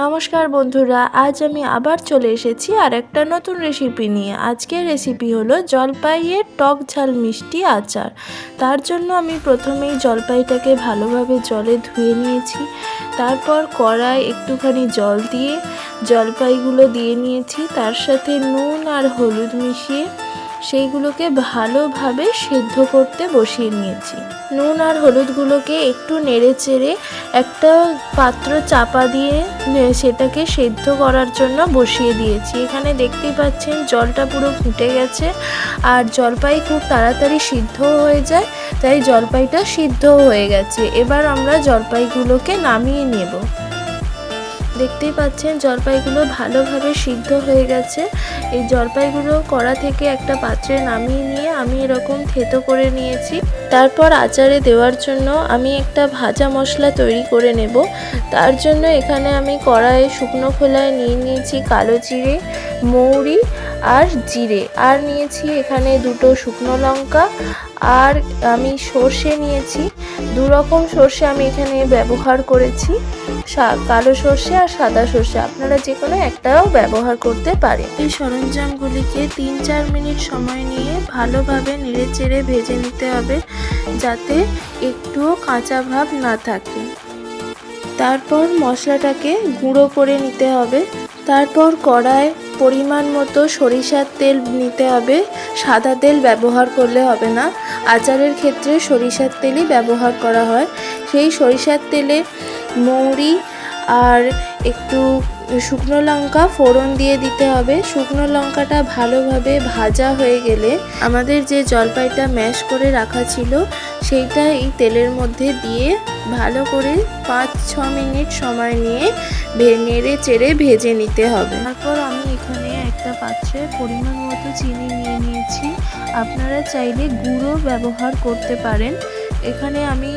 নমস্কার বন্ধুরা, আজ আমি আবার চলে এসেছি আর একটা নতুন রেসিপি নিয়ে। আজকের রেসিপি হলো জলপাইয়ের টক ঝাল মিষ্টি আচার। তার জন্য আমি প্রথমেই জলপাইটাকে ভালোভাবে জলে ধুয়ে নিয়েছি। তারপর কড়ায় একটুখানি জল দিয়ে জলপাইগুলো দিয়ে নিয়েছি, তার সাথে নুন আর হলুদ মিশিয়ে সেইগুলোকে ভালোভাবে সেদ্ধ করতে বসিয়ে নিয়েছি। নুন আর হলুদগুলোকে একটু নেড়ে চেড়ে একটা পাত্র চাপা দিয়ে সেটাকে সেদ্ধ করার জন্য বসিয়ে দিয়েছি। এখানে দেখতেই পাচ্ছেন জলটা পুরো ফুটে গেছে আর জলপাই খুব তাড়াতাড়ি সিদ্ধ হয়ে যায়, তাই জলপাইটা সিদ্ধ হয়ে গেছে। এবার আমরা জলপাইগুলোকে নামিয়ে নেব। দেখতেই পাচ্ছেন জলপাইগুলো ভালোভাবে সিদ্ধ হয়ে গেছে। এই জলপাইগুলো কড়া থেকে একটা পাত্রে নামিয়ে নিয়ে আমি এরকম থেতো করে নিয়েছি। তারপর আচারে দেওয়ার জন্য আমি একটা ভাজা মশলা তৈরি করে নেব। তার জন্য এখানে আমি কড়াইয়ে শুকনো খোলায় নিয়েছি কালো জিরে, মৌরি আর জিরে, আর নিয়েছি এখানে দুটো শুকনো লঙ্কা, আর আমি সর্ষে নিয়েছি। দু রকম সর্ষে আমি এখানে ব্যবহার করেছি, কালো সর্ষে আর সাদা সর্ষে, আপনারা যে কোনো একটাও ব্যবহার করতে পারেন। এই সরঞ্জামগুলিকে 3-4 মিনিট সময় নিয়ে ভালোভাবে নেড়ে চেড়ে ভেজে নিতে হবে, যাতে একটুও কাঁচা ভাব না থাকে। তারপর মশলাটাকে গুঁড়ো করে নিতে হবে। তারপর কড়ায় পরিমাণ মতো সরিষার তেল নিতে হবে, সাদা তেল ব্যবহার করলে হবে না। আচারের ক্ষেত্রে সরিষার তেলই ব্যবহার করা হয়। সেই সরিষার তেলে মৌরি আর একটু শুকনো লঙ্কা ফোড়ন দিয়ে দিতে হবে। শুকনো লঙ্কাটা ভালোভাবে ভাজা হয়ে গেলে আমাদের যে জলপাইটা ম্যাশ করে রাখা ছিল সেইটা এই তেলের মধ্যে দিয়ে ভালো করে 5-6 মিনিট সময় নিয়ে নেড়ে চেড়ে ভেজে নিতে হবে। তারপর আমি এখানে একটা পাত্রে পরিমাণ মতো চিনি নিয়ে নিয়েছি। আপনারা চাইলে গুঁড়ো ব্যবহার করতে পারেন। এখানে আমি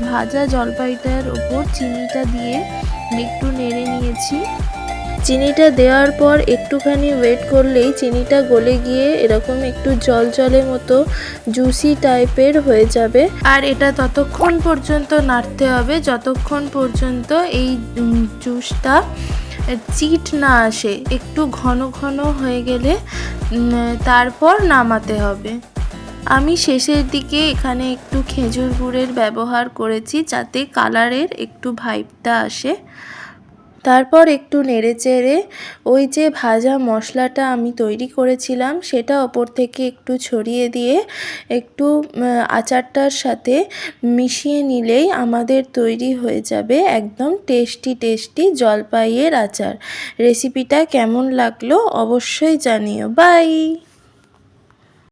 ভাজা জলপাইটার ওপর চিনিটা দিয়ে একটু নেড়ে নিয়েছি। চিনিটা দেওয়ার পর একটুখানি ওয়েট করলেই চিনিটা গলে গিয়ে এরকম একটু জল জলের মতো জুসি টাইপের হয়ে যাবে। আর এটা ততক্ষণ পর্যন্ত নাড়তে হবে যতক্ষণ পর্যন্ত এই জুসটা চিট না আসে। একটু ঘন ঘন হয়ে গেলে তারপর নামাতে হবে। আমি শেষের দিকে এখানে একটু খেজুর গুড়ের ব্যবহার করেছি, যাতে কালারের একটু ভাইবটা আসে। তারপর একটু নেড়ে চেড়ে ওই যে ভাজা মশলাটা আমি তৈরি করেছিলাম সেটা ওপর থেকে একটু ছড়িয়ে দিয়ে একটু আচারটার সাথে মিশিয়ে নিলেই আমাদের তৈরি হয়ে যাবে একদম টেস্টি জলপাইয়ের আচার। রেসিপিটা কেমন লাগলো অবশ্যই জানিও। বাই।